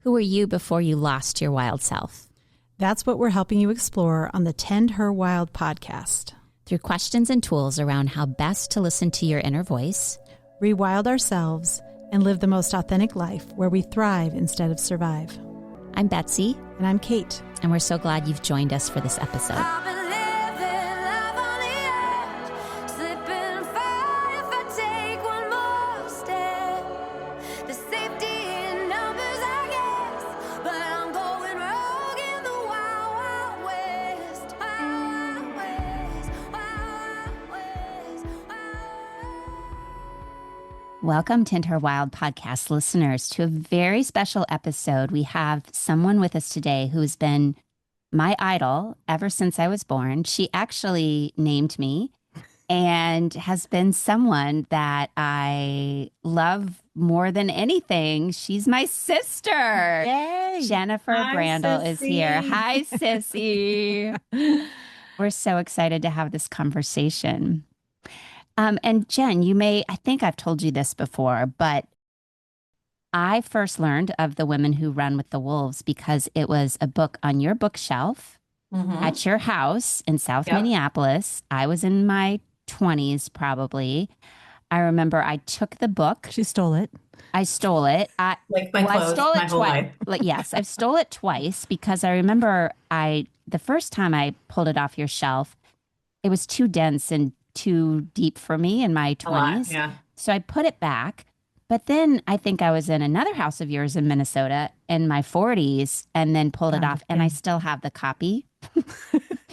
Who were you before you lost your wild self? That's what we're helping you explore on the Tend Her Wild podcast. Through questions and tools around how best to listen to your inner voice, rewild ourselves, and live the most authentic life where we thrive instead of survive. I'm Betsy. And I'm Kate. And we're so glad you've joined us for this episode. Welcome, Tend Her Wild podcast listeners, to a very special episode. We have someone with us today who's been my idol ever since I was born. She actually named me and has been someone that I love more than anything. She's my sister. Yay. Jennifer Brandl is here. Hi, Sissy. We're so excited to have this conversation. And Jen, I think I've told you this before, but I first learned of The Women Who Run with the Wolves because it was a book on your bookshelf at your house in South Minneapolis. I was in my 20s, probably. I remember I took the book. She stole it. I stole it. Like my clothes, I stole my it whole twice. life. Yes, I've stole it twice because I remember the first time I pulled it off your shelf, it was too dense and too deep for me in my 20s. Yeah. So I put it back. But then I think I was in another house of yours in Minnesota in my 40s and then pulled it off. And I still have the copy.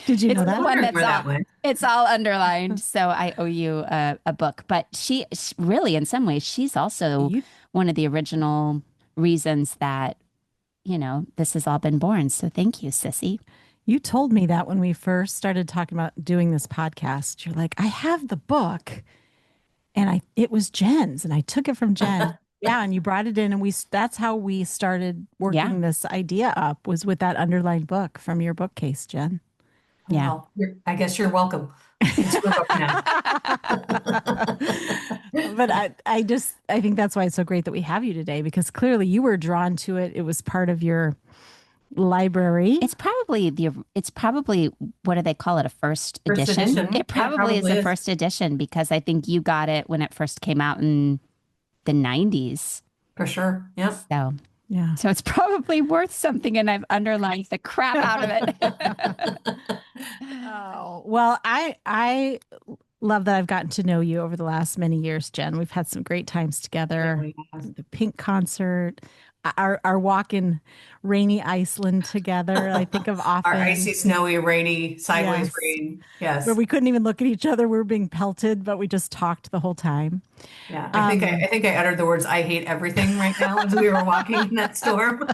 Did you know that? One it's all underlined. So I owe you a book. But she really, in some ways, she's also one of the original reasons that, this has all been born. So thank you, Sissy. You told me that when we first started talking about doing this podcast. You're like, I have the book, and it was Jen's, and I took it from Jen. Yeah, and you brought it in, and that's how we started working this idea up, was with that underlined book from your bookcase, Jen. Yeah, well, I guess you're welcome. It's your book now. But I think that's why it's so great that we have you today, because clearly you were drawn to it. It was part of your library. It's probably what do they call it? A first edition? It probably is a first edition because I think you got it when it first came out in the 90s. For sure. Yep. So it's probably worth something, and I've underlined the crap out of it. Oh, well, I love that I've gotten to know you over the last many years, Jen. We've had some great times together. The Pink concert, our walk in rainy Iceland together. I think of often. Our icy, snowy, rainy, sideways rain. Yes. Where we couldn't even look at each other. We were being pelted, but we just talked the whole time. Yeah. I think I uttered the words, I hate everything right now as we were walking in that storm.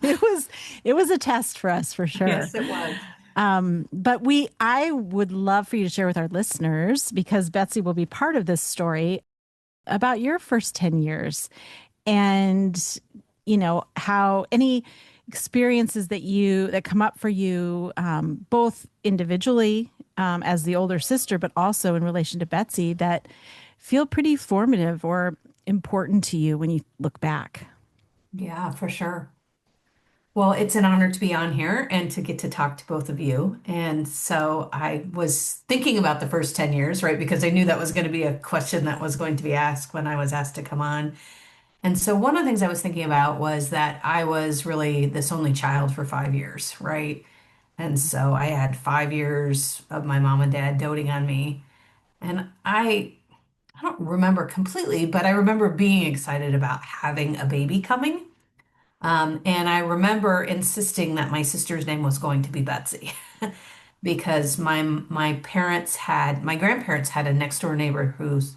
It was a test for us, for sure. Yes, it was. But I would love for you to share with our listeners, because Betsy will be part of this story, about your first 10 years. And, how any experiences that come up for you, both individually as the older sister, but also in relation to Betsy, that feel pretty formative or important to you when you look back. Yeah, for sure. Well, it's an honor to be on here and to get to talk to both of you. And so I was thinking about the first 10 years, right? Because I knew that was going to be a question that was going to be asked when I was asked to come on. And so one of the things I was thinking about was that I was really this only child for 5 years, right? And so I had 5 years of my mom and dad doting on me. And I don't remember completely, but I remember being excited about having a baby coming. And I remember insisting that my sister's name was going to be Betsy because my grandparents had a next door neighbor who's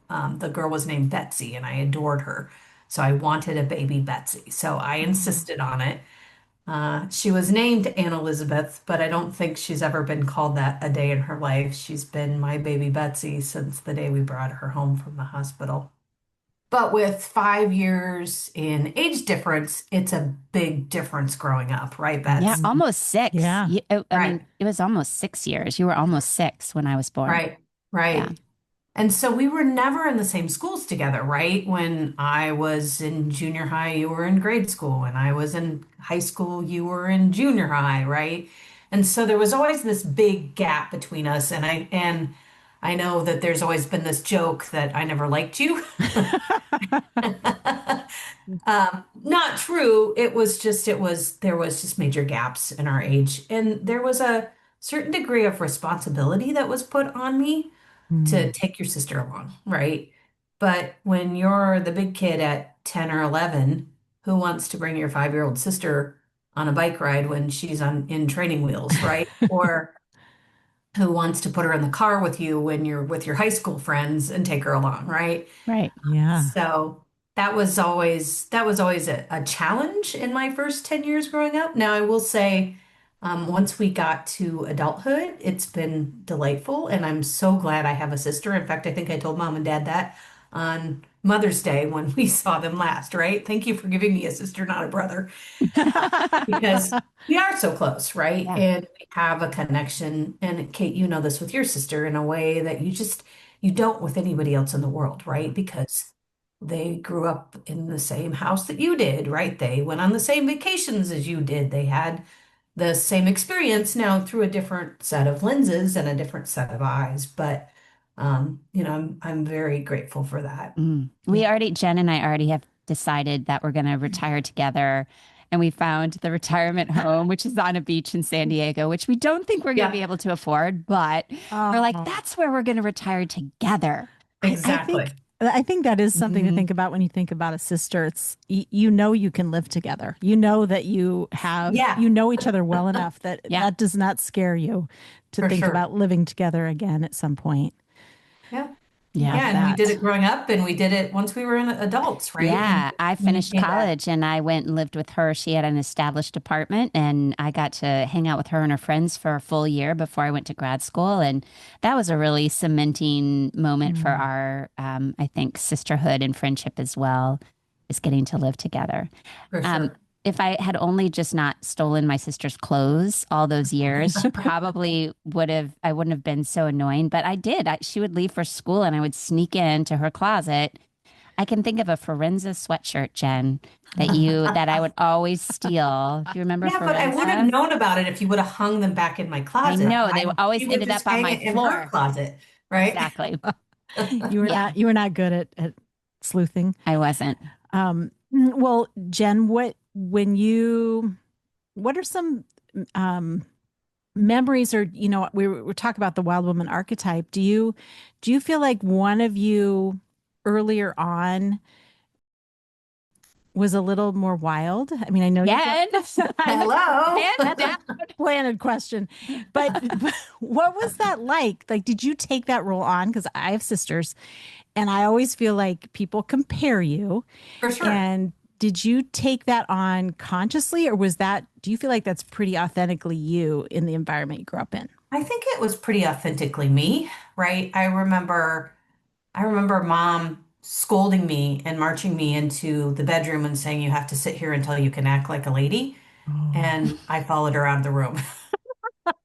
the girl was named Betsy, and I adored her. So I wanted a baby Betsy. So I insisted on it. She was named Anne Elizabeth, but I don't think she's ever been called that a day in her life. She's been my baby Betsy since the day we brought her home from the hospital. But with 5 years in age difference, it's a big difference growing up, right, Betsy? Yeah, almost 6. Yeah. I mean, it was almost 6 years. You were almost 6 when I was born. Right. Yeah. And so we were never in the same schools together, right? When I was in junior high, you were in grade school. When I was in high school, you were in junior high, right? And so there was always this big gap between us. And I know that there's always been this joke that I never liked you. Not true. There was just major gaps in our age. And there was a certain degree of responsibility that was put on me to Mm. take your sister along, right? But when you're the big kid at 10 or 11, who wants to bring your 5-year-old sister on a bike ride when she's on in training wheels, right? Or who wants to put her in the car with you when you're with your high school friends and take her along, right? Right. Yeah. So that was always a challenge in my first 10 years growing up. Now I will say, once we got to adulthood, it's been delightful, and I'm so glad I have a sister. In fact, I think I told mom and dad that on Mother's Day when we saw them last, right? Thank you for giving me a sister, not a brother, because we are so close, right? Yeah. And we have a connection. And Kate, you know this with your sister in a way that you don't with anybody else in the world, right? Because they grew up in the same house that you did, right? They went on the same vacations as you did. They had the same experience now through a different set of lenses and a different set of eyes. But I'm very grateful for that. We already, Jen and I already have decided that we're going to retire together. And we found the retirement home, which is on a beach in San Diego, which we don't think we're going to be Yeah, able to afford, but we're like, Oh, that's where we're going to retire together. I exactly. think that is something to Mhm. think about when you think about a sister. It's you know you can live together. You know that Yeah, you know each other well enough that Yeah. that does not scare you to for think sure. about living together again at some point. Yeah. Yeah. Love Yeah, and we did it that. growing up and we did it once we were in adults, right? Yeah, I When you finished came back. college and I went and lived with her. She had an established apartment and I got to hang out with her and her friends for a full year before I went to grad school. And that was a really cementing moment for Mm. our, I think, sisterhood and friendship as well, is getting to live together. For Um, sure. if I had only just not stolen my sister's clothes all those years, she probably I wouldn't have been so annoying, but I did. She would leave for school and I would sneak into her closet. I can think of a Forenza sweatshirt, Jen, that I would always steal. Do you remember Yeah, but I would have Forenza? known about it if you would have hung them back in my I closet. know they Why always she would ended just up on hang my it in her floor. closet, right? Exactly. Yeah, You were not good at sleuthing. I wasn't. Well, Jen, what are some um memories, or we're talking about the wild woman archetype. Do you feel like one of you earlier on was a little more wild? I mean, I know you got Jen, Hello. hands down. planted question, but what was that like? Like, did you take that role on? Because I have sisters, and I always feel like people compare you. For sure. And did you take that on consciously, or do you feel like that's pretty authentically you in the environment you grew up in? I think it was pretty authentically me, right? I remember mom scolding me and marching me into the bedroom and saying, "You have to sit here until you can act like a lady." Oh, And I followed her out of the room. I love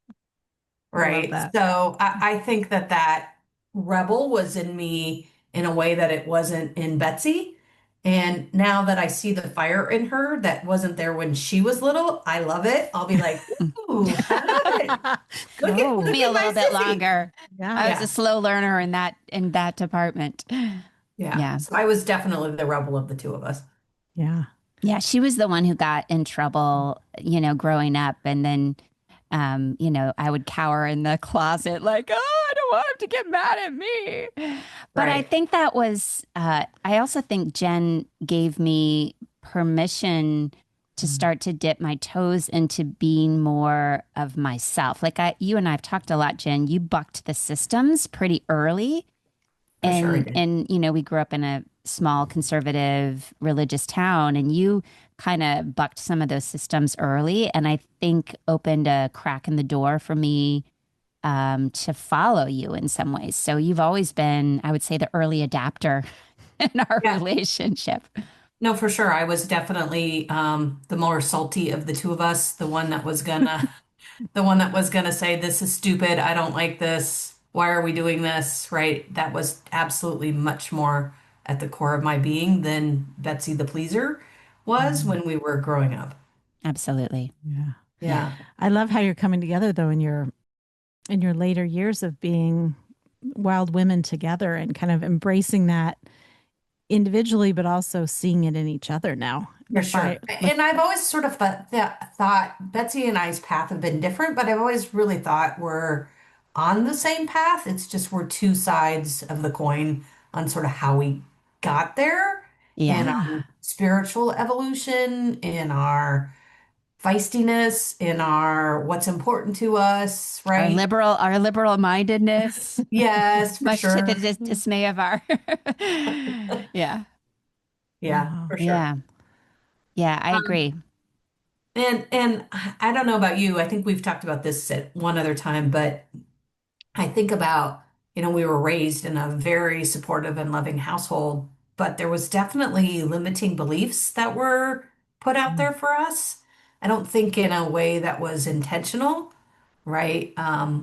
Right. that. So I think that rebel was in me in a way that it wasn't in Betsy. And now that I see the fire in her that wasn't there when she was little, I love it. I'll be like, ooh, I love it. Look at Oh, Took look me a at little my bit sissy. longer. yeah. I was a Yeah. slow learner in that department. Yeah. Yeah. So I was definitely the rebel of the two of us. Yeah. Yeah, she was the one who got in trouble, growing up. And then, I would cower in the closet like, oh, I don't want him to get mad at me. But I Right. think I also think Jen gave me permission to Mm. start to dip my toes into being more of myself. Like you and I have talked a lot, Jen. You bucked the systems pretty early. For sure I did. And we grew up in a small conservative religious town and you kind of bucked some of those systems early and I think opened a crack in the door for me to follow you in some ways. So you've always been, I would say, the early adapter in our Yeah. relationship. No, for sure. I was definitely the more salty of the two of us, the one that was gonna say, this is stupid, I don't like this. why are we doing this, right? That was absolutely much more at the core of my being than Betsy the pleaser was Mm, when we were growing up. Absolutely. yeah. Yeah. Yeah, I love how you're coming together though in your later years of being wild women together and kind of embracing that individually, but also seeing it in each other now. for By sure. like, And I've always sort of thought Betsy and I's path have been different, but I've always really thought we're on the same path. It's just we're two sides of the coin on sort of how we got there in Yeah. yeah, our spiritual evolution, in our feistiness, in our what's important to us, right? Our liberal mindedness, Yes, for much to the sure. dismay of our. Yeah. Yeah, wow. for sure. Yeah. Yeah. I Um, agree. and I don't know about you. I think we've talked about this at one other time, but I think about, we were raised in a very supportive and loving household, but there was definitely limiting beliefs that were put out Mm, there for us. I don't think in a way that was intentional, right?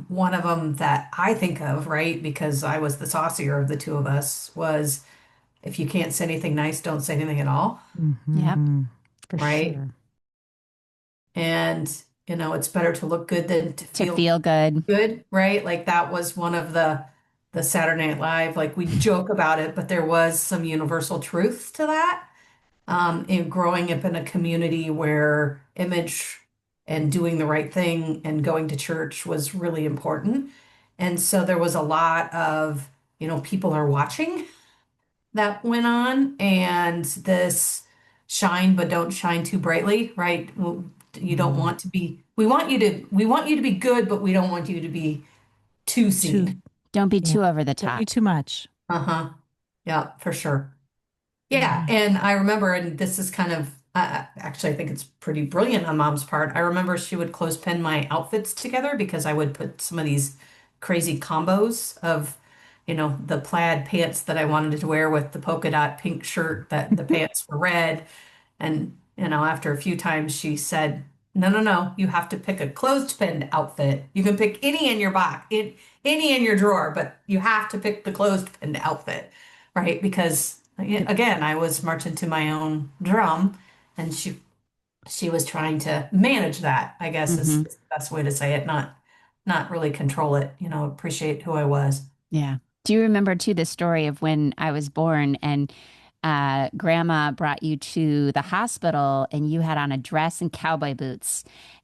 One of them that I think of, right, because I was the saucier of the two of us, was if you can't say anything nice, don't say anything at all, Yep. for right? sure. And, it's better to look good than to To feel feel good. good, right? Like that was one of the Saturday Night Live, like we joke about it, but there was some universal truth to that. In growing up in a community where image and doing the right thing and going to church was really important. And so there was a lot of, people are watching that went on, and this shine but don't shine too brightly, right? Well, you don't Mm. want to be, we want you to be good, but we don't want you to be too Too, seen. Don't be yeah. too over the Don't be top. too much. Uh-huh. Yeah, for sure. Yeah, Yeah. and I remember, and this is kind of actually, I think it's pretty brilliant on Mom's part. I remember she would clothespin my outfits together because I would put some of these crazy combos of, the plaid pants that I wanted to wear with the polka dot pink shirt that the pants were red. And, after a few times, she said, no, no, no, you have to pick a clothespin outfit. You can pick any in your box, any in your drawer, but you have to pick the clothespin outfit, right? Because It, again, I was marching to my own drum, and she was trying to manage that, I guess is Hmm. the best way to say it, not really control it, appreciate who I was. Yeah. Do you remember too the story of when I was born and grandma brought you to the hospital and you had on a dress and cowboy boots?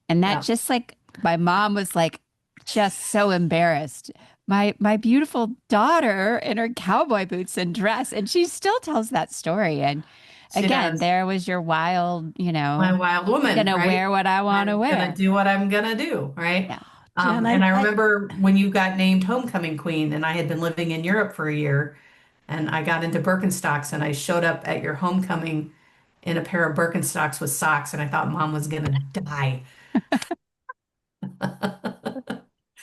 And that Yeah. just like my mom was like just so embarrassed. My beautiful daughter in her cowboy boots and dress. And she still tells that story. And She again, does. there was your wild, My wild woman, gonna right? wear what I want to I'm gonna wear. do what I'm gonna do, right? Yeah. Jen, And I remember when you got named homecoming queen, and I had been living in Europe for a year, and I got into Birkenstocks, and I showed up at your homecoming in a pair of Birkenstocks with socks, and I thought mom was gonna die. oh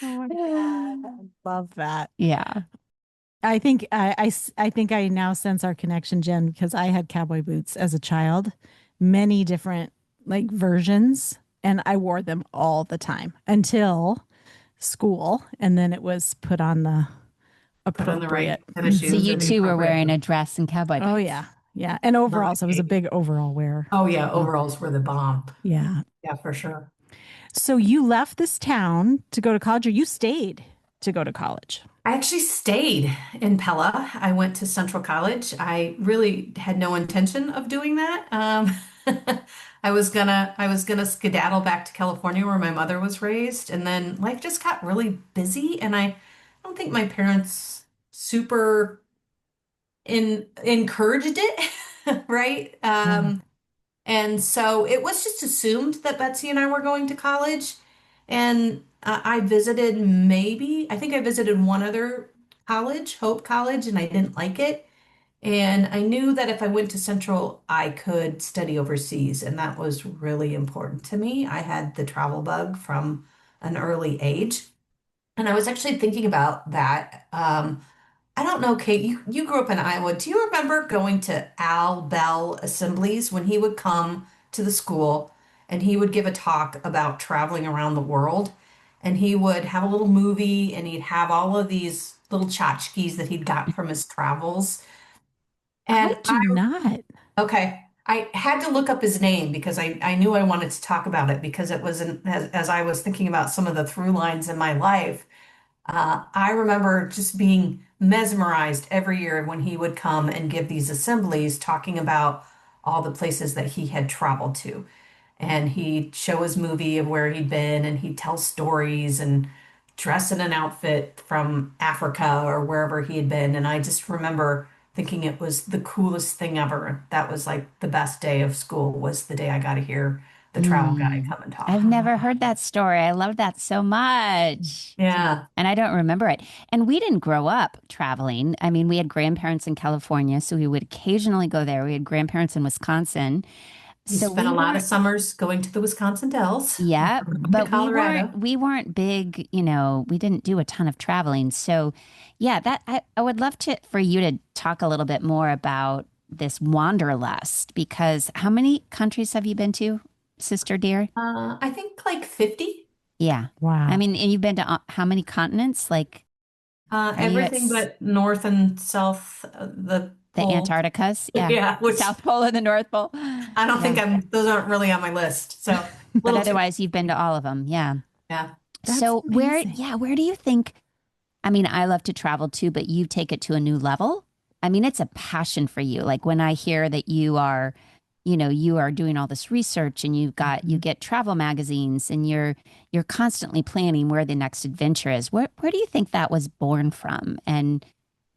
my God, I love that. Yeah. I think I think I now sense our connection, Jen, because I had cowboy boots as a child, many different like versions, and I wore them all the time until school, and then it was put on the Put on the right appropriate. tennis So shoes you or the two were appropriate. wearing a dress and cowboy Oh boots. yeah, yeah, and overalls. I was a Right. big overall wearer. Oh yeah, Oh, overalls were the bomb. yeah. Yeah, for sure. So you left this town to go to college, or you stayed to go to college? I actually stayed in Pella. I went to Central College. I really had no intention of doing that. I was gonna skedaddle back to California where my mother was raised, and then life just got really busy, and I don't think my parents super encouraged it, right? Yeah. And so it was just assumed that Betsy and I were going to college. And I visited I think I visited one other college, Hope College, and I didn't like it. And I knew that if I went to Central, I could study overseas. And that was really important to me. I had the travel bug from an early age. And I was actually thinking about that. I don't know, Kate, you grew up in Iowa. Do you remember going to Al Bell assemblies when he would come to the school and he would give a talk about traveling around the world? and he would have a little movie and he'd have all of these little tchotchkes that he'd gotten from his travels. I And do not. okay, I had to look up his name because I knew I wanted to talk about it because it was as I was thinking about some of the through lines in my life. I remember just being mesmerized every year when he would come and give these assemblies talking about all the places that he had traveled to. And he'd show his movie of where he'd been and he'd tell stories and dress in an outfit from Africa or wherever he had been. And I just remember thinking it was the coolest thing ever. That was like the best day of school was the day I got to hear the travel guy Mm. come and I've talk. never heard that story. I love that so much. Yeah. And I don't remember it. And we didn't grow up traveling. I mean, we had grandparents in California, so we would occasionally go there. We had grandparents in Wisconsin. You So spent a we lot of weren't, summers going to the Wisconsin Dells, yeah, to but Colorado. we weren't big, we didn't do a ton of traveling. So yeah, I would love to for you to talk a little bit more about this wanderlust because how many countries have you been to, sister dear? I think like 50. Yeah. I Wow. mean, and you've been to how many continents? Like, are you at Everything but North and South, the the pole. Antarcticas? Yeah. Yeah, which South Pole and the North Pole. I don't think Yeah. those aren't really on my list. So a But little too. otherwise, you've been to all of them. Yeah. Yeah. That's So amazing. where do you think? I mean, I love to travel too, but you take it to a new level. I mean, it's a passion for you. Like when I hear that you are doing all this research and you Mhm. get travel magazines and you're constantly planning where the next adventure is. Where do you think that was born from? And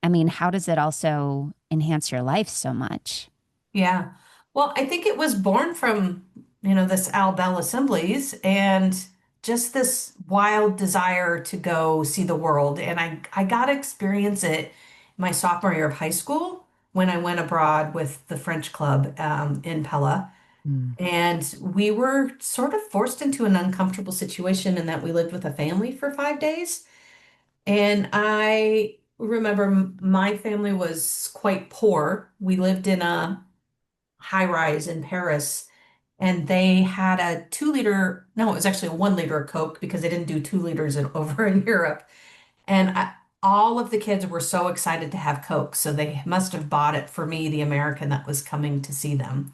I mean, how does it also enhance your life so much? Yeah. Well, I think it was born from, this Al Bell Assemblies and just this wild desire to go see the world. And I got to experience it my sophomore year of high school when I went abroad with the French club in Pella. Mm. And we were sort of forced into an uncomfortable situation in that we lived with a family for 5 days. And I remember my family was quite poor. We lived in a high rise in Paris, and they had a 2 liter, no, it was actually a 1 liter Coke because they didn't do 2 liters over in Europe. And all of the kids were so excited to have Coke, so they must have bought it for me, the American that was coming to see them.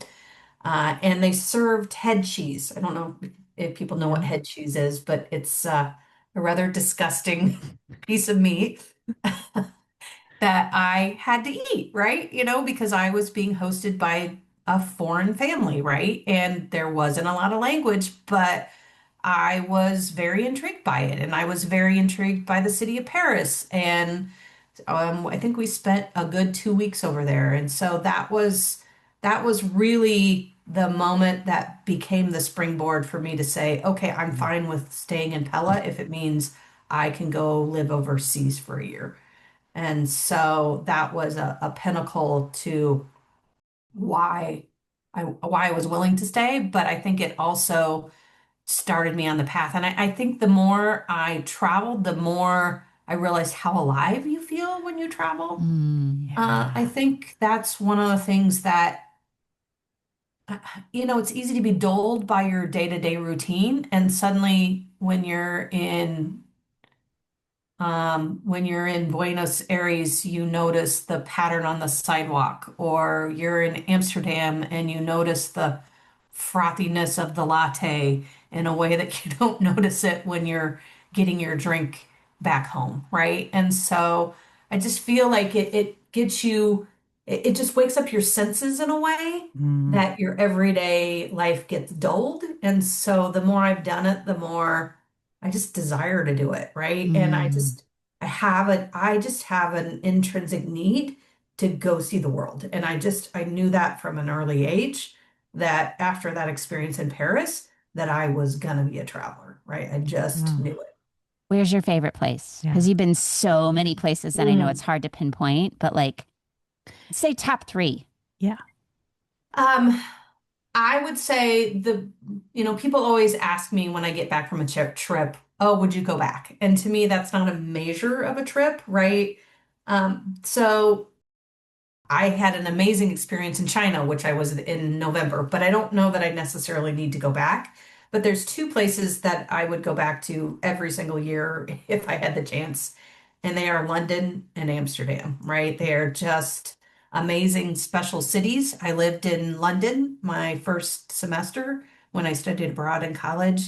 And they served head cheese. I don't know if people know what No. head cheese is, but it's a rather disgusting piece of meat that I had to eat, right? Because I was being hosted by a foreign family, right? And there wasn't a lot of language, but I was very intrigued by it. And I was very intrigued by the city of Paris. And I think we spent a good 2 weeks over there. And so that was really the moment that became the springboard for me to say, okay, I'm Mm. fine with staying in Pella if it means I can go live overseas for a year. And so that was a pinnacle to why I was willing to stay, but I think it also started me on the path. And I think the more I traveled, the more I realized how alive you feel when you travel. Mm, I Yeah. think that's one of the things that, it's easy to be dulled by your day-to-day routine, and suddenly when you're in Buenos Aires, you notice the pattern on the sidewalk, or you're in Amsterdam and you notice the frothiness of the latte in a way that you don't notice it when you're getting your drink back home, right? And so I just feel like it gets you, it just wakes up your senses in a way Mm. that your everyday life gets dulled. And so the more I've done it, the more I just desire to do it, right? And mm, I just have an intrinsic need to go see the world. And I knew that from an early age that after that experience in Paris, that I was gonna be a traveler, right? I just Oh, knew it. where's your favorite place? yeah. Because you've been so many places, and I know it's Mm. hard to pinpoint, but like, say top three. Yeah. Um, I would say people always ask me when I get back from a trip, oh, would you go back? And to me, that's not a measure of a trip, right? So I had an amazing experience in China, which I was in November, but I don't know that I necessarily need to go back. But there's two places that I would go back to every single year if I had the chance, and they are London and Amsterdam, right? They are just amazing, special cities. I lived in London my first semester when I studied abroad in college.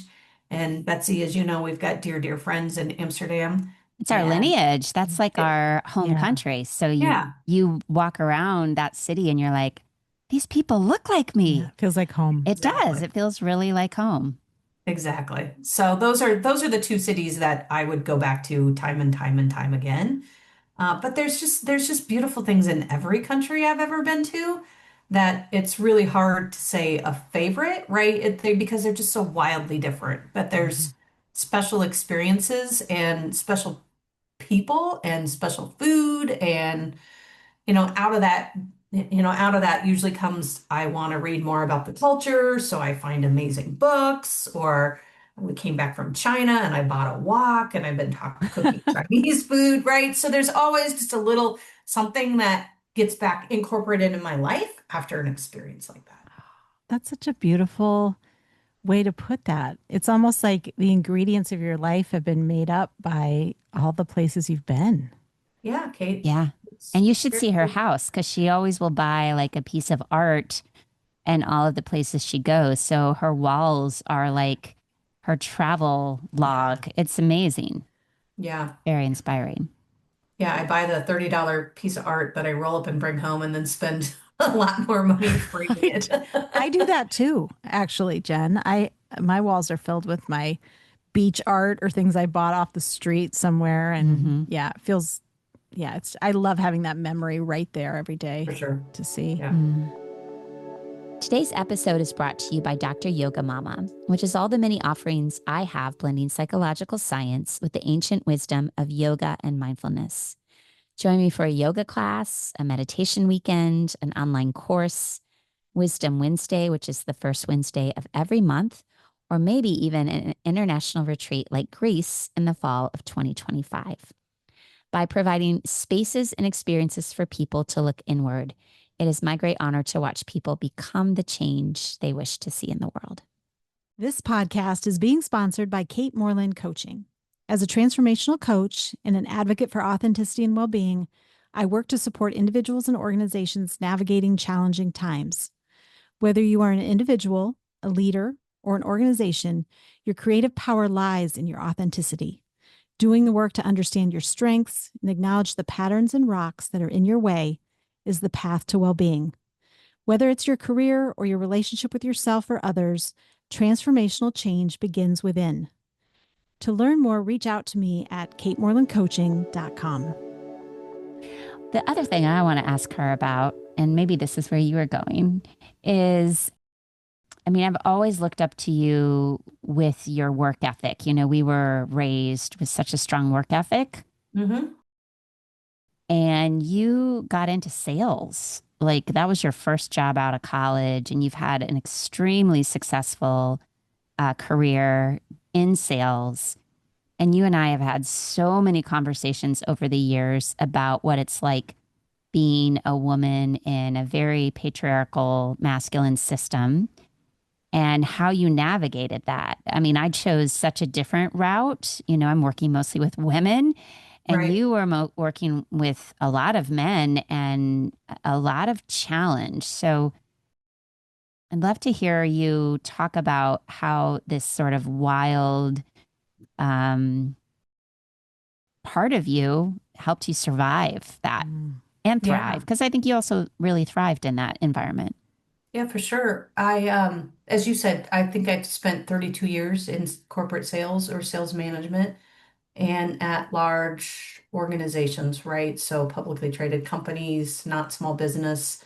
And Betsy, as you know, we've got dear, dear friends in Amsterdam. It's our And lineage. That's like it, our home Yeah. country. So yeah, you walk around that city and you're like, these people look like Yeah. me. Feels like home. It does. exactly. It feels really like home. Exactly. So those are the two cities that I would go back to time and time and time again. But there's just beautiful things in every country I've ever been to that it's really hard to say a favorite, right? Because they're just so wildly different. But Mhm. there's special experiences and special people and special food and out of that usually comes, I want to read more about the culture, so I find amazing books, or we came back from China and I bought a wok and I've been cooking Chinese food, right? So there's always just a little something that gets back incorporated in my life after an experience like that. That's such a beautiful way to put that. It's almost like the ingredients of your life have been made up by all the places you've been. Yeah, Kate. Yeah. It's And you should very see her cool. house because she always will buy like a piece of art and all of the places she goes. So her walls are like her travel Yeah. log. It's amazing. Yeah. Very inspiring. Yeah, I buy the $30 piece of art that I roll up and bring home and then spend a lot more money framing I, it. I do that too, actually, Jen. I my walls are filled with my beach art or things I bought off the street somewhere. And Hmm. yeah, it feels, yeah, it's, I love having that memory right there every day For sure. to see. Yeah. Mm. Today's episode is brought to you by Dr. Yoga Mama, which is all the many offerings I have blending psychological science with the ancient wisdom of yoga and mindfulness. Join me for a yoga class, a meditation weekend, an online course, Wisdom Wednesday, which is the first Wednesday of every month, or maybe even an international retreat like Greece in the fall of 2025. By providing spaces and experiences for people to look inward, it is my great honor to watch people become the change they wish to see in the world. This podcast is being sponsored by Kate Moreland Coaching. As a transformational coach and an advocate for authenticity and well being, I work to support individuals and organizations navigating challenging times. Whether you are an individual, a leader, or an organization, your creative power lies in your authenticity. Doing the work to understand your strengths and acknowledge the patterns and rocks that are in your way is the path to well being. Whether it's your career or your relationship with yourself or others, transformational change begins within. To learn more, reach out to me at katemorelandcoaching.com. The other thing I want to ask her about, and maybe this is where you were going, is I mean, I've always looked up to you with your work ethic. You know, we were raised with such a strong work ethic, Hmm. and you got into sales. Like that was your first job out of college, and you've had an extremely successful career in sales. And you and I have had so many conversations over the years about what it's like being a woman in a very patriarchal masculine system and how you navigated that. I mean, I chose such a different route. You know, I'm working mostly with women, and Right. you were working with a lot of men and a lot of challenge. So I'd love to hear you talk about how this sort of wild um, part of you helped you survive that Mm. and thrive. Yeah. Because I think you also really thrived in that environment. Yeah, for sure. As you said, I think I've spent 32 years in corporate sales or sales management and at large organizations, right? So publicly traded companies, not small business.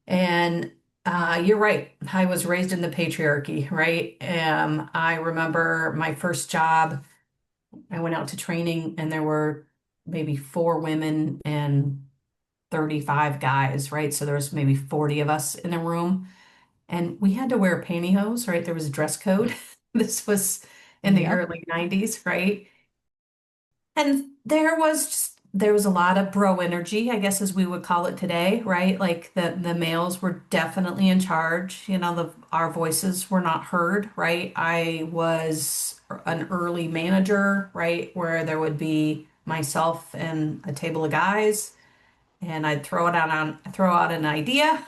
And you're right. I was raised in the patriarchy, right? I remember my first job. I went out to training and there were maybe four women and 35 guys, right? So there was maybe 40 of us in a room and we had to wear pantyhose, right? There was a dress code. This was in the Yep. early 90s, right? And there was just there was a lot of bro energy, I guess as we would call it today, right? Like the males were definitely in charge. Our voices were not heard, right? I was an early manager, right? Where there would be myself and a table of guys, and I'd throw out an idea,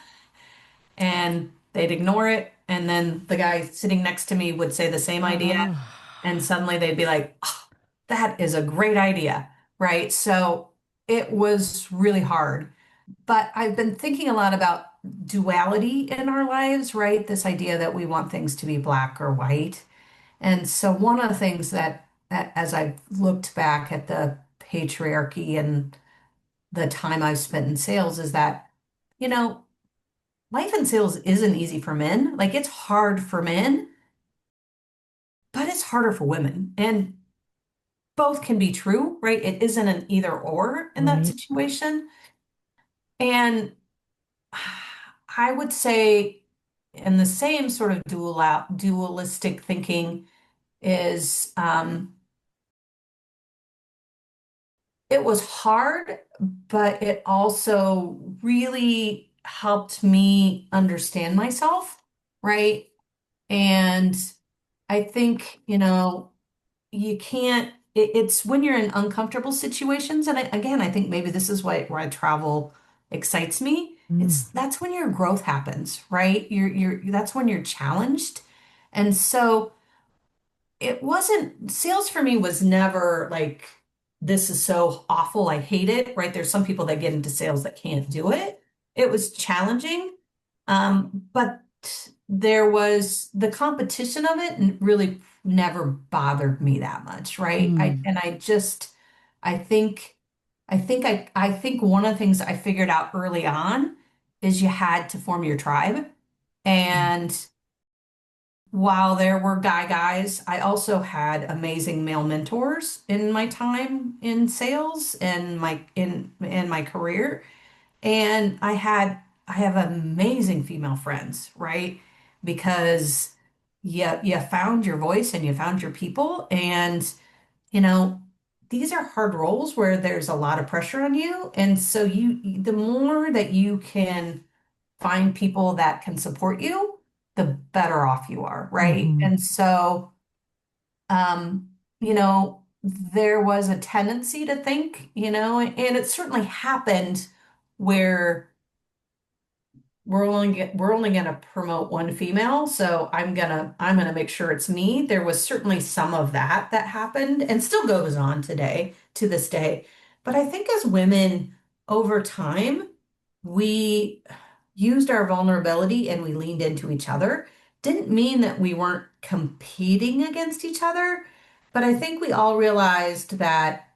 and they'd ignore it. And then the guy sitting next to me would say the same idea, Oh, and suddenly they'd be like, "Oh, that is a great idea," right? So it was really hard. But I've been thinking a lot about duality in our lives, right? This idea that we want things to be black or white. And so one of the things as I've looked back at the patriarchy and the time I've spent in sales, is that, you know, life in sales isn't easy for men. Like it's hard for men, but it's harder for women. And both can be true, right? It isn't an either or in that right. situation. And I would say in the same sort of dualistic thinking is it was hard, but it also really helped me understand myself, right? And I think, you can't, it's when you're in uncomfortable situations. And again, I think maybe this is why travel excites me. Mm. That's when your growth happens, right? That's when you're challenged. And so it wasn't, sales for me was never like, this is so awful, I hate it, right? There's some people that get into sales that can't do it. It was challenging. But there was the competition of it and really never bothered me that much, right? Mm, I think, I think one of the things I figured out early on is you had to form your tribe. Mm. And while there were guys, I also had amazing male mentors in my time in sales and in my career. And I have amazing female friends, right? Because you found your voice and you found your people. And, you know, these are hard roles where there's a lot of pressure on you. And so the more that you can find people that can support you, the better off you are, right? Hmm. And so, um, there was a tendency to think, and it certainly happened where we're only gonna promote one female, so I'm gonna make sure it's me. There was certainly some of that happened and still goes on today to this day. But I think as women over time, we used our vulnerability and we leaned into each other. Didn't mean that we weren't competing against each other, but I think we all realized that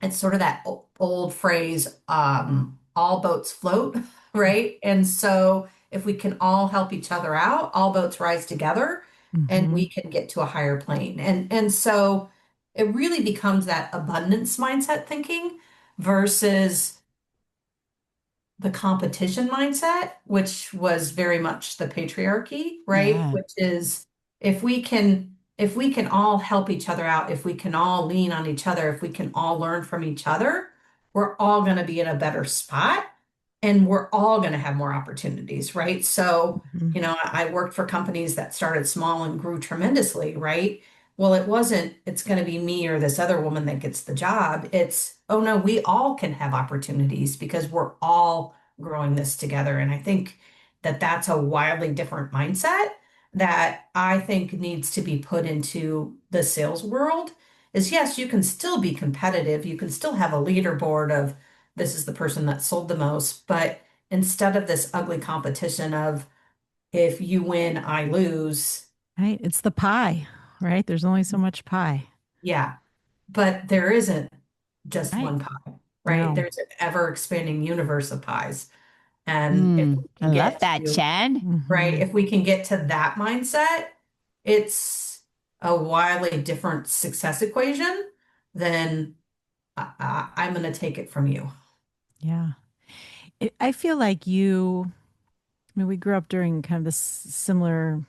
it's sort of that old phrase, all boats float, right? And so if we can all help each other out, all boats rise together and Hmm. we can get to a higher plane. And so it really becomes that abundance mindset thinking versus the competition mindset, which was very much the patriarchy, right? yeah. Which is if we can all help each other out, if we can all lean on each other, if we can all learn from each other, we're all going to be in a better spot and we're all going to have more opportunities, right? So, Hmm. I worked for companies that started small and grew tremendously, right? Well, it wasn't, it's going to be me or this other woman that gets the job. It's, oh no, we all can have opportunities because we're all growing this together. And I think that that's a wildly different mindset that I think needs to be put into the sales world. Is yes, you can still be competitive. You can still have a leaderboard of this is the person that sold the most, but instead of this ugly competition of if you win, I lose, Right. It's the pie, right? There's only so much pie. yeah, but there isn't just Right. one pie, right? No. There's an ever expanding universe of pies. And if Mm, we I can love get that, to, Jen. right, Hmm. if we can get to that mindset, it's a wildly different success equation than I'm going to take it from you. Yeah. I feel like I mean, we grew up during kind of this similar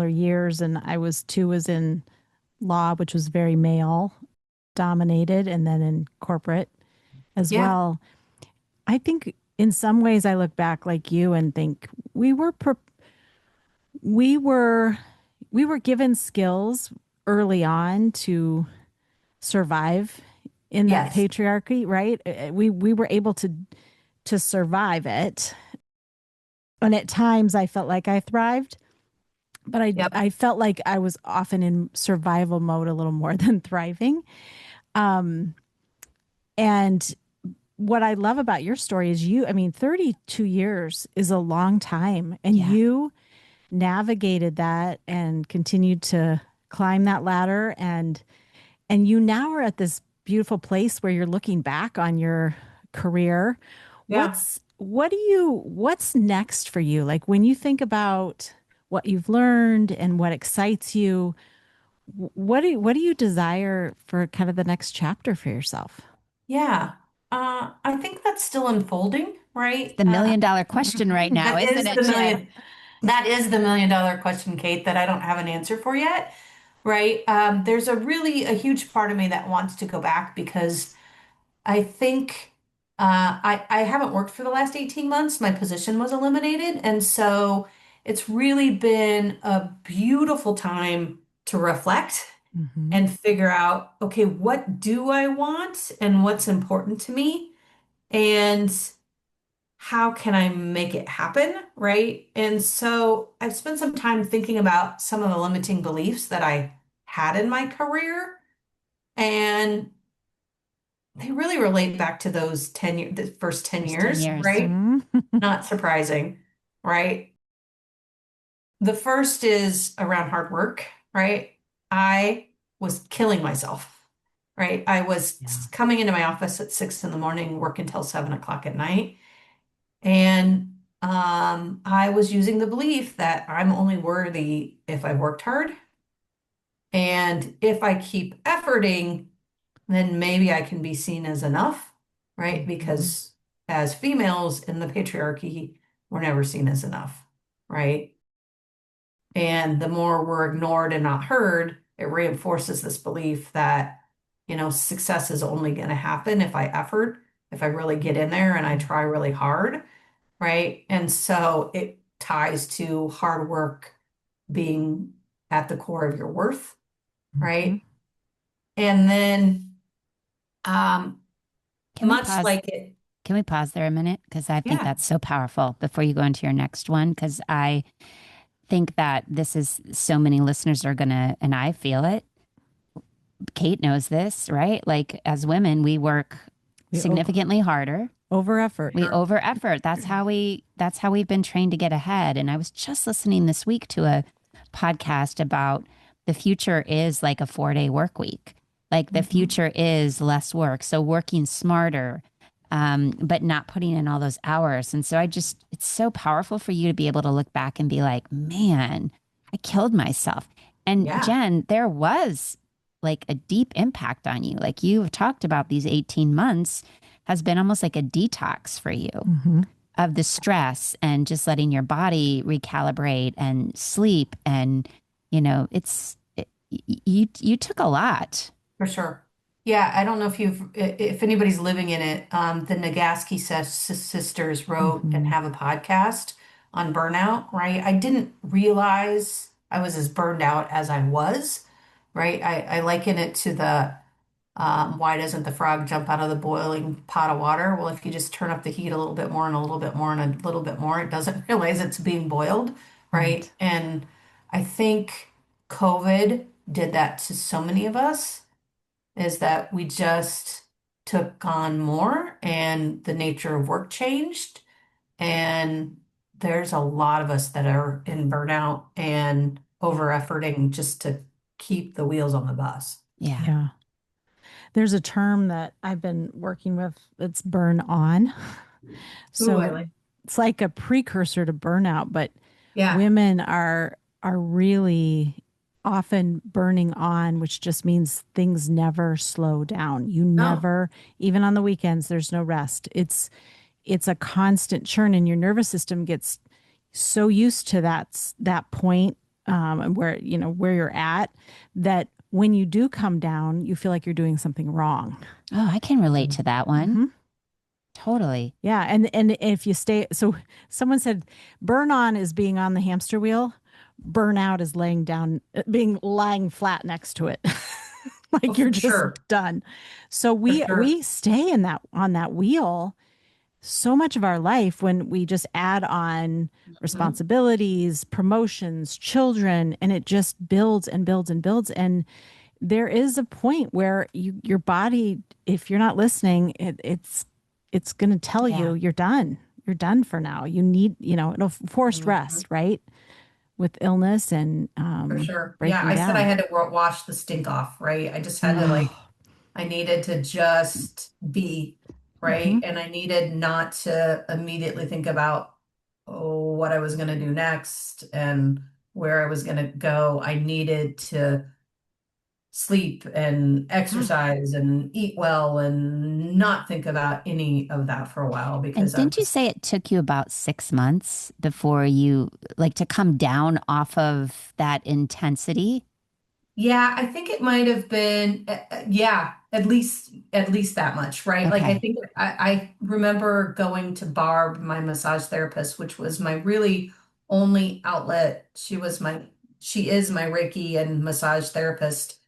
years, and was in law, which was very male dominated, and then in corporate. as Yeah. well. I think in some ways I look back like you and think we were pre- we were we were given skills early on to survive in that Yes. patriarchy, right? We were able to survive it. And at times I felt like I thrived, but Yep. I felt like I was often in survival mode a little more than thriving. Um, and what I love about your story is I mean, 32 years is a long time, and Yeah. you navigated that and continued to climb that ladder, and you now are at this beautiful place where you're looking back on your career. Yeah. What's next for you? Like when you think about what you've learned and what excites you, what do you desire for kind of the next chapter for yourself? Yeah. I think that's still unfolding, It's right? the million dollar question right now, That isn't is it, the Jen? million. That is the million dollar question, Kate, that I don't have an answer for yet, right? There's a huge part of me that wants to go back because I think I haven't worked for the last 18 months. My position was eliminated. And so it's really been a beautiful time to reflect Mm-hmm. and figure out, okay, what do I want and what's important to me? And how can I make it happen? Right. And so I've spent some time thinking about some of the limiting beliefs that I had in my career. And they really relate back to those 10 years, the first 10 First 10 years, years. right? Not surprising, right? The first is around hard work, right? I was killing myself, right? I was Yeah. coming into my office at 6 in the morning, work until 7 o'clock at night. And I was using the belief that I'm only worthy if I worked hard. And if I keep efforting, then maybe I can be seen as enough, right? Mm-hmm. Because as females in the patriarchy, we're never seen as enough, right? And the more we're ignored and not heard, it reinforces this belief that, success is only going to happen if I effort, if I really get in there and I try really hard, right? And so it ties to hard work being at the core of your worth, Mm-hmm. right? And then, um, Can we much pause? like it, Can we pause there a minute? Because I think yeah, that's so powerful before you go into your next one. Because I think that this is so many listeners are going to, and I feel it. Kate knows this, right? Like as women, we work We significantly harder. over for effort. We sure. over effort. That's how we've been trained to get ahead. And I was just listening this week to a podcast about the future is like a 4 day work week. Like the Mhm. future is less work. So working smarter, but not putting in all those hours. And so it's so powerful for you to be able to look back and be like, man, I killed myself. And Yeah. Jen, there was like a deep impact on you. Like you've talked about these 18 months has been almost like a detox for you Mm-hmm. of the stress and just letting your body recalibrate and sleep. And, you took a lot. For sure. Yeah, I don't know if anybody's living in it. The Nagasky sisters wrote and Mm-hmm. have a podcast on burnout, right? I didn't realize I was as burned out as I was, right? I liken it to the why doesn't the frog jump out of the boiling pot of water? Well, if you just turn up the heat a little bit more and a little bit more and a little bit more, it doesn't realize it's being boiled, right? Right. And I think COVID did that to so many of us is that we just took on more and the nature of work changed. And there's a lot of us that are in burnout and over efforting just to keep the wheels on the bus. Yeah. Yeah. There's a term that I've been working with. It's burn on. Ooh, I So like. it's like a precursor to burnout, but Yeah. women are really often burning on, which just means things never slow down. You No. never, even on the weekends, there's no rest. It's a constant churn, and your nervous system gets so used to that point, where where you're at, that when you do come down, you feel like you're doing something wrong. Oh, I can relate to that one. Mm-hmm. Totally. Yeah, and if you stay, so someone said, burn on is being on the hamster wheel, burn out is laying down, being lying flat next to it, Oh, like you're for just sure. done. So For we sure. stay in that on that wheel so much of our life when we just add on Mhm. responsibilities, promotions, children, and it just builds and builds and builds. And there is a point where your body, if you're not listening, it's going to tell you Yeah. you're done. You're done for now. You need, forced Mhm. rest, right? With illness and For sure. Yeah, breaking I said I down. had to wash the stink off, right? I just had to Mm. like, I needed to just be, right? Hmm. And I needed not to immediately think about, oh, what I was going to do next and where I was going to go. I needed to sleep and Yeah. exercise and eat well and not think about any of that for a while And because I didn't you was. say it took you about 6 months before you like to come down off of that intensity? Yeah, I think it might have been, yeah, at least that much, right? Like I Okay. think I remember going to Barb, my massage therapist, which was my really only outlet. She is my Reiki and massage therapist,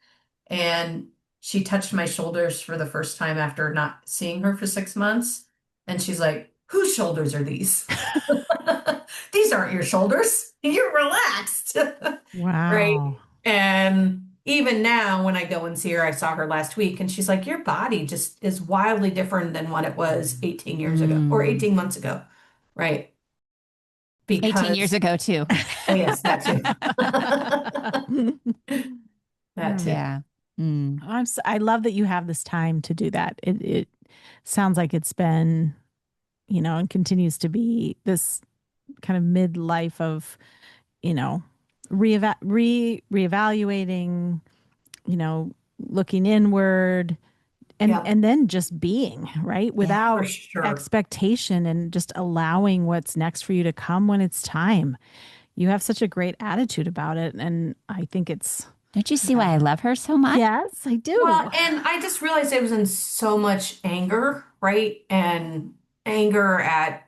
and she touched my shoulders for the first time after not seeing her for 6 months, and she's like, "Whose shoulders are these?" These aren't your shoulders. You're relaxed. Right. Wow. And even now, when I go and see her, I saw her last week, and she's like, your body just is wildly different than what it was 18 years ago or Mm. 18 months ago. Right. 18 years Because, ago, too. oh, yes, that too. That Mm. too. Yeah. Mm. I love that you have this time to do that. It sounds like it's been, and continues to be this kind of midlife of, you know, reevaluating, you know, looking inward Yep. and then just being, right? Yeah, for Without sure. expectation and just allowing what's next for you to come when it's time. You have such a great attitude about it. And I think it's, Don't you see why I love her so much? yes, I Well, do. and I just realized I was in so much anger, right? And anger at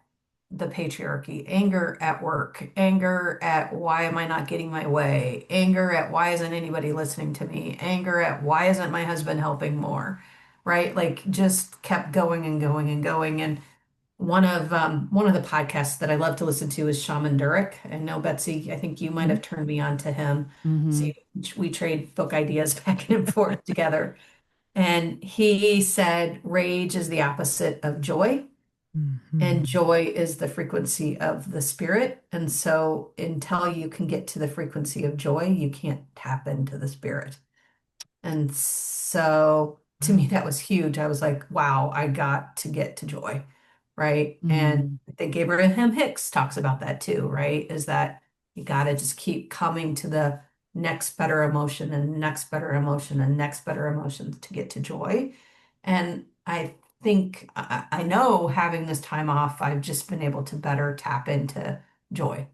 the patriarchy, anger at work, anger at why am I not getting my way, anger at why isn't anybody listening to me, anger at why isn't my husband helping more, right? Like just kept going and going and going. And one of the podcasts that I love to listen to is Shaman Durek. I know Betsy, I think you might Mhm. have turned me on to him. Hmm. See, we trade book ideas back and forth together. And he said rage is the opposite of joy, and Mhm. joy is the frequency of the spirit. And so until you can get to the frequency of joy, you can't tap into the spirit. And so to me, Wow. that was huge. I was like, wow, I got to get to joy. Right. And Mm. I think Abraham Hicks talks about that too, right? Is that you got to just keep coming to the next better emotion and next better emotion and next better emotion to get to joy. And I think, I know having this time off, I've just been able to better tap into joy.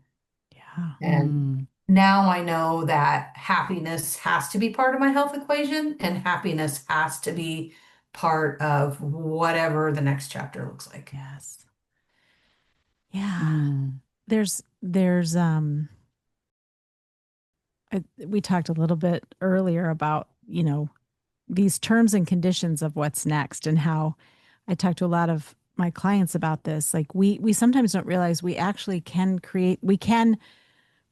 Yeah. And Mm. now I know that happiness has to be part of my health equation, and happiness has to be part of whatever the next chapter looks like. Yes. Yeah. Mm. There's we talked a little bit earlier about, these terms and conditions of what's next and how I talk to a lot of my clients about this. Like we sometimes don't realize we actually we can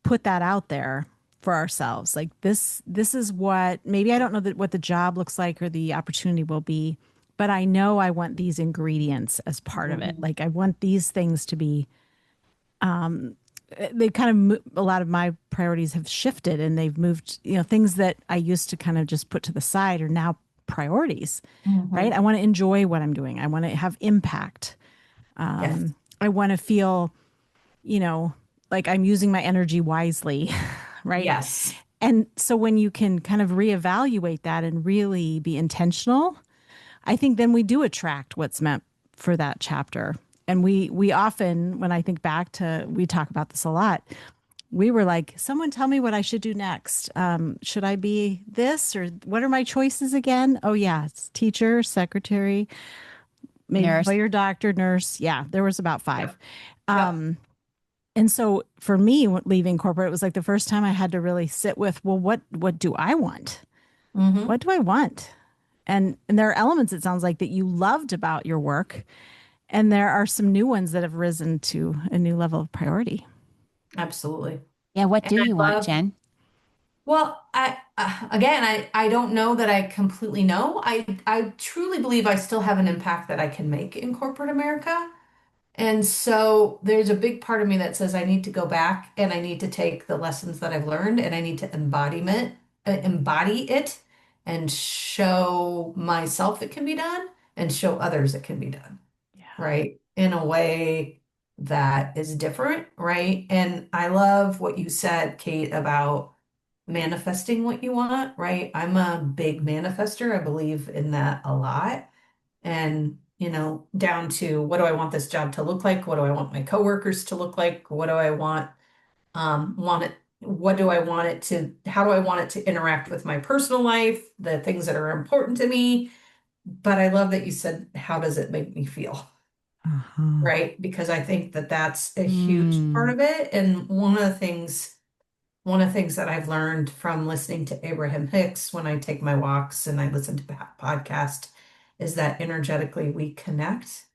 put that out there for ourselves. Like this is what, maybe I don't know that what the job looks like or the opportunity will be, but I know I want these ingredients as part of it. Mhm. Like I want these things to be they kind of a lot of my priorities have shifted and they've moved, things that I used to kind of just put to the side are now priorities, right? I Mhm. want to enjoy what I'm doing. I want to have impact. Yes. I want to feel, you know, like I'm using my energy wisely, right? Yes. And so when you can kind of reevaluate that and really be intentional, I think then we do attract what's meant for that chapter. And we often, when I think back to, we talk about this a lot. We were like, someone tell me what I should do next. Should I be this or what are my choices again? Oh yeah, it's teacher, secretary, maybe Nurse. lawyer, doctor, nurse. Yeah, there was about five. Yep. Yep. And so for me, leaving corporate, it was like the first time I had to really sit with, well, what do I want? Hmm. What do I want? And there are elements, it sounds like, that you loved about your work, and there are some new ones that have risen to a new level of priority. Absolutely. Yeah, what And do you I want, love, Jen? well, I don't know that I completely know. I truly believe I still have an impact that I can make in corporate America. And so there's a big part of me that says I need to go back and I need to take the lessons that I've learned and I need to embody it and show myself it can be done and show others it can be done, Yeah. right? In a way that is different, right? And I love what you said, Kate, about manifesting what you want, right? I'm a big manifester. I believe in that a lot. And, down to what do I want this job to look like? What do I want my coworkers to look like? What do I want it, what do I want it to, how do I want it to interact with my personal life, the things that are important to me? But I love that you said, how does it make me feel? Uh-huh. Right? Because I think that that's a huge part Hmm. of it. And one of the things that I've learned from listening to Abraham Hicks when I take my walks and I listen to podcast is that energetically we connect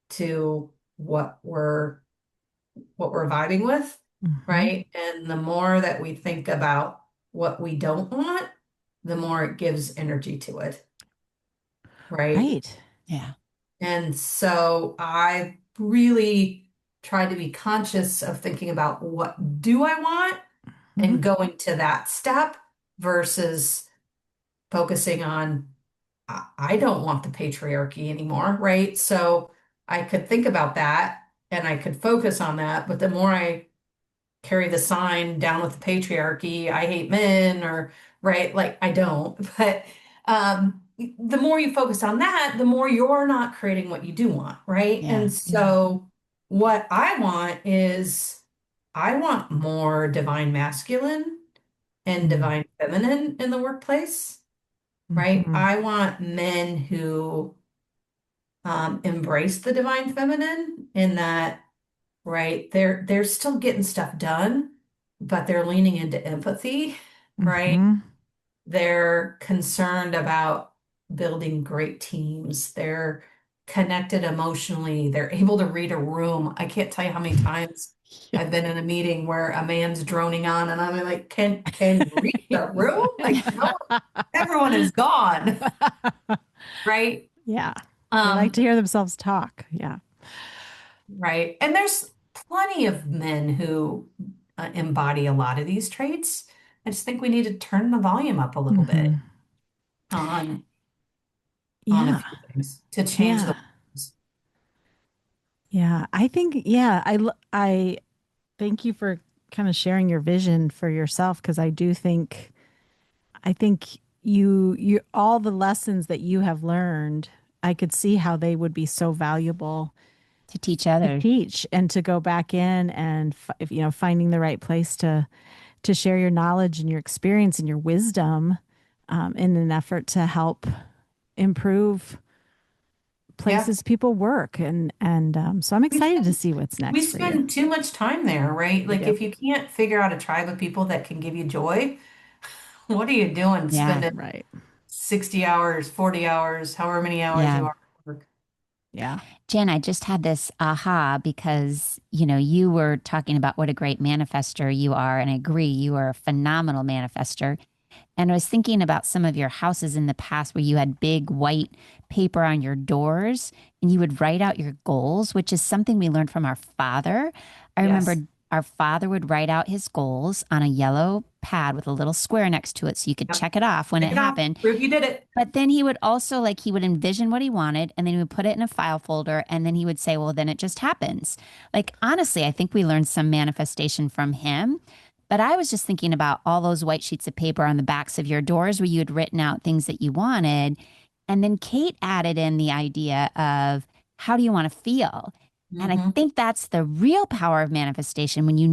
to what we're vibing with, Hmm. right? And the more that we think about what we don't want, the more it gives energy to it, right? Right. Yeah. And so I really try to be conscious of thinking about what do I want and Mhm. going to that step versus focusing on I don't want the patriarchy anymore, right? So I could think about that and I could focus on that, but the more I carry the sign down with the patriarchy, I hate men, or right, like I don't, but the more you focus on that, the more you're not creating what you do want, right? Yeah. And so what I want is I want more divine masculine and divine feminine in the workplace, right? Mm-hmm. I want men who embrace the divine feminine in that, right? They're still getting stuff done, but they're leaning into empathy, right? Mm-hmm. They're concerned about building great teams. They're connected emotionally. They're able to read a room. I can't tell you how many times Yeah. I've been in a meeting where a man's droning on and I'm like, can you read the room? Like, no, everyone is gone, right? Yeah. They like to Um, hear themselves talk. Yeah. right. And there's plenty of men who embody a lot of these traits. I just think we need to turn the volume up a little bit Mm-hmm. on on a Yeah. few things to change Yeah. the words. Yeah. I think, yeah, I thank you for kind of sharing your vision for yourself, because I think all the lessons that you have learned, I could see how they would be so valuable To teach to others. teach and to go back in and finding the right place to share your knowledge and your experience and your wisdom, in an effort to help improve Yeah. places people work. And so I'm We excited to spend see what's we next for you. spend too much time there, right? We Like do. if you can't figure out a tribe of people that can give you joy, what are you doing Yeah. spending Right. 60 hours, 40 hours, however many hours Yeah. you are at work? Yeah. Jen, I just had this aha because, you were talking about what a great manifester you are. And I agree, you are a phenomenal manifester. And I was thinking about some of your houses in the past where you had big white paper on your doors and you would write out your goals, which is something we learned from our father. I remember Yes. our father would write out his goals on a yellow pad with a little square next to it so you could Yep. check it off when Pick it it off. happened. Prove you did it. But then he would also he would envision what he wanted and then he would put it in a file folder and then he would say, well, then it just happens. Like, honestly, I think we learned some manifestation from him. But I was just thinking about all those white sheets of paper on the backs of your doors where you had written out things that you wanted. And then Kate added in the idea of how do you want to feel? And I Hmm. think that's the real power of manifestation when you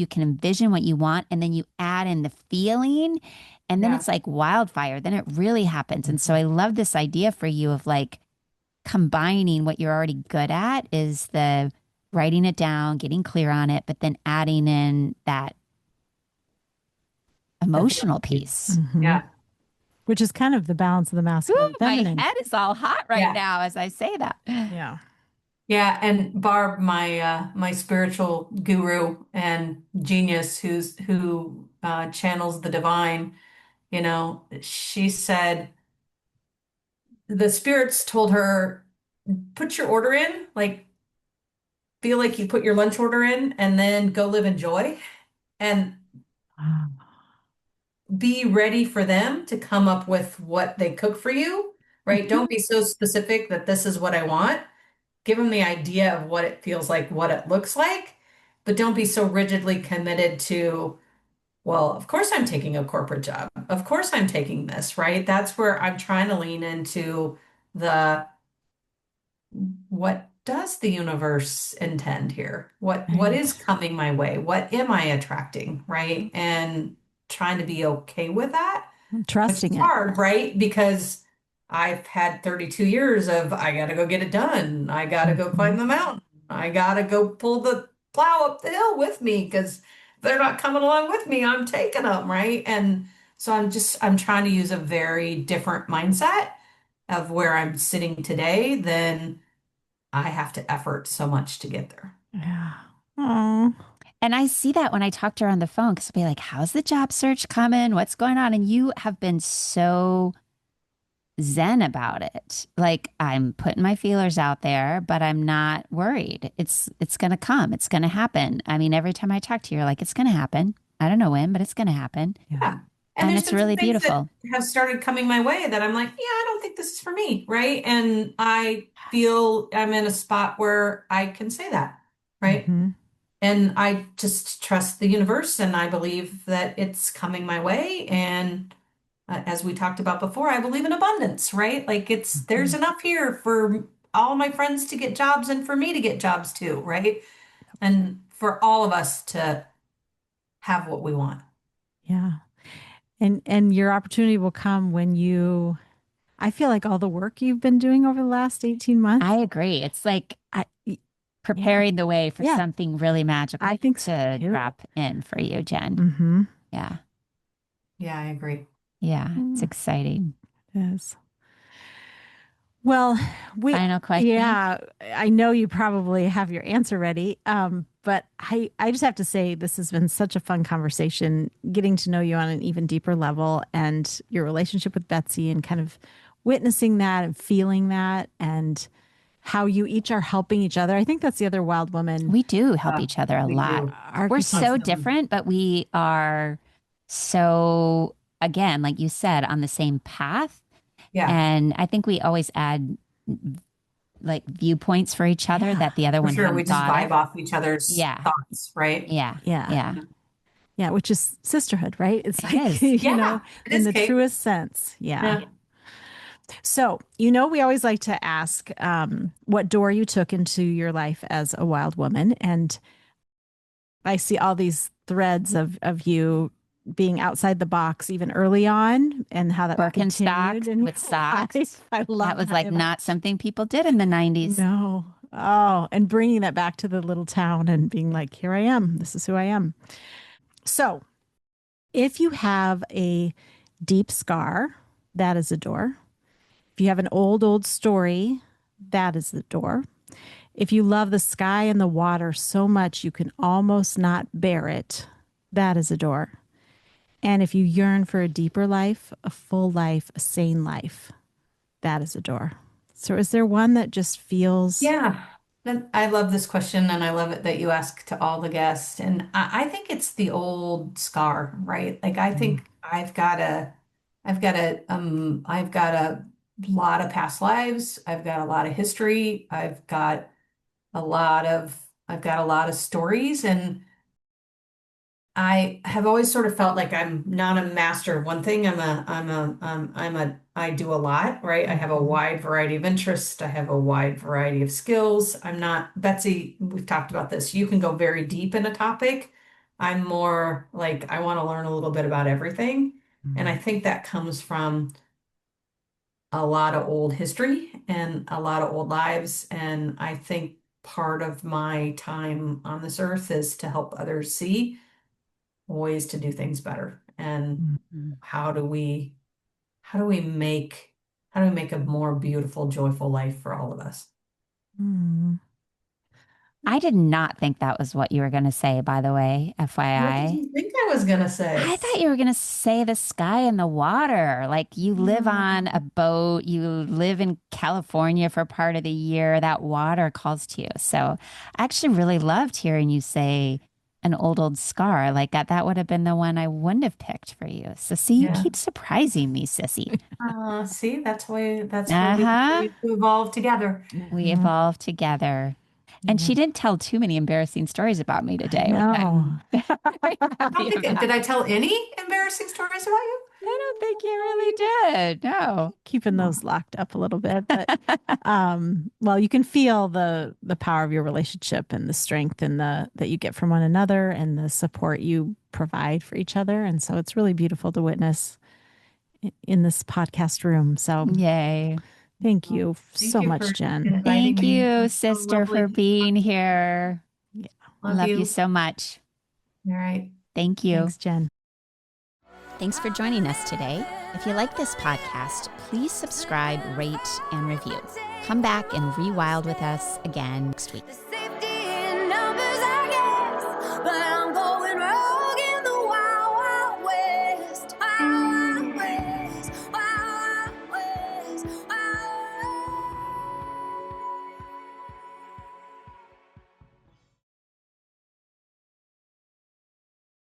can envision what you want and then you add in the feeling and then Yeah. it's like wildfire. Then it really happens. And so I love this idea for you of combining what you're already good at is the writing it down, getting clear on it, but then adding in that The emotional feeling. piece. Hmm. Yeah. Which is kind of the balance of the masculine Ooh, and my feminine. head is all hot right Yeah. now as I say that. Yeah. Yeah, and Barb, my spiritual guru and genius, who channels the divine, she said the spirits told her, put your order in, like feel like you put your lunch order in, and then go live in joy, and Wow. be ready for them to come up with what they cook for you, right? Don't be so specific that this is what I want. Give them the idea of what it feels like, what it looks like, but don't be so rigidly committed to, well, of course I'm taking a corporate job. Of course I'm taking this, right? That's where I'm trying to lean into the what does the universe intend here? What is Right. coming my way? What am I attracting, right? And trying to be okay with that, I'm which trusting is it. hard, right? Because I've had 32 years of I gotta go get it done. I gotta go climb Hmm. the mountain. I gotta go pull the plow up the hill with me because they're not coming along with me. I'm taking them, right? And so I'm trying to use a very different mindset of where I'm sitting today than I have to effort so much to get there. Yeah. Oh, And I see that when I talk to her on the phone because I'll be like, how's the job search coming? What's going on? And you have been so zen about it. Like I'm putting my feelers out there, but I'm not worried. It's going to come. It's going to happen. I mean, every time I talk to you, you're like, it's going to happen. I don't know when, but it's going to happen. yeah. Yeah. And And there's it's been some really things that beautiful. have started coming my way that I'm like, yeah, I don't think this is for me, right? And I feel I'm in a spot where I can say that, right? Hmm. And I just trust the universe and I believe that it's coming my way. And as we talked about before, I believe in abundance, right? Like there's Hmm. enough here for all my friends to get jobs and for me to get jobs too, right? And for all of us to have what we want. Yeah. And your opportunity will come when you I feel like all the work you've been doing over the last 18 months, I agree. It's like I yeah. preparing the way for Yeah. something really magical I think so to too. drop in for you, Jen. Mm-hmm. Yeah. Yeah, I agree. Yeah. It's Mm, exciting. it is. Well, we, Final question. yeah, I know you probably have your answer ready. But I just have to say, this has been such a fun conversation, getting to know you on an even deeper level and your relationship with Betsy and kind of witnessing that and feeling that and how you each are helping each other. I think that's the other wild woman We do help each other a We lot. do We're so archetype. constantly. different, but we are so, again, like you said, on the same path. Yeah, And I think we always add like viewpoints for each other Yeah. that the other for one sure. We hadn't just thought vibe of. off each other's Yeah. thoughts, right? Yeah. Yeah. Yeah. Yeah. Which is sisterhood, right? It's It like, is. Yeah, it in is, the Kate. truest sense. Yeah. Yeah. So, we always like to ask what door you took into your life as a wild woman. And I see all these threads of you being outside the box even early on and how that Birkenstocks continued in with your socks. life. I That love was like that. not something people did in the 90s. No. Oh, and bringing that back to the little town and being like, here I am. This is who I am. So, if you have a deep scar, that is a door. If you have an old story, that is the door. If you love the sky and the water so much you can almost not bear it, that is a door. And if you yearn for a deeper life, a full life, a sane life, that is a door. So is there one that just feels, Yeah. I love this question and I love it that you ask to all the guests. And I think it's the old scar, right? Like I mm, think I've got a lot of past lives. I've got a lot of history. I've got a lot of stories and I have always sort of felt like I'm not a master of one thing. I do a lot, right? I have a mhm, wide variety of interests. I have a wide variety of skills. I'm not, Betsy, we've talked about this. You can go very deep in a topic. I'm more like, I want to learn a little bit about everything. And I mm, think that comes from a lot of old history and a lot of old lives. And I think part of my time on this earth is to help others see ways to do things better. And Mhm. how do we how do we make how do we make a more beautiful, joyful life for all of us? Mm. I did not think that was what you were going to say, by the way, What did FYI. you think I was gonna say? I thought you were going to say the sky and the water. Like you live on a boat, you live in California for part of the year. That water calls to you. So I actually really loved hearing you say an old scar. Like that would have been the one I wouldn't have picked for you. So see, you Yeah. keep surprising me, sissy. See, that's why we Uh-huh. continue to evolve together. We Mhm. evolve together. And Yeah. she didn't tell too many embarrassing stories about me I today, which know. I'm very I don't happy think, did about. I tell any embarrassing stories about you? I don't think you really did. No. Keeping those locked up a little bit, but well, you can feel the power of your relationship and the strength and the that you get from one another and the support you provide for each other. And so it's really beautiful to witness in this podcast room. So Yay. thank Well, you thank so you much, for Jen. inviting Thank me. It you, was so sister, lovely for to talk being to you. here. Yeah. Love Love you you. so much. All right. Thank you. Thanks, Jen. Thanks for joining us today. If you like this podcast, please subscribe, rate, and review. Come back and rewild with us again next week.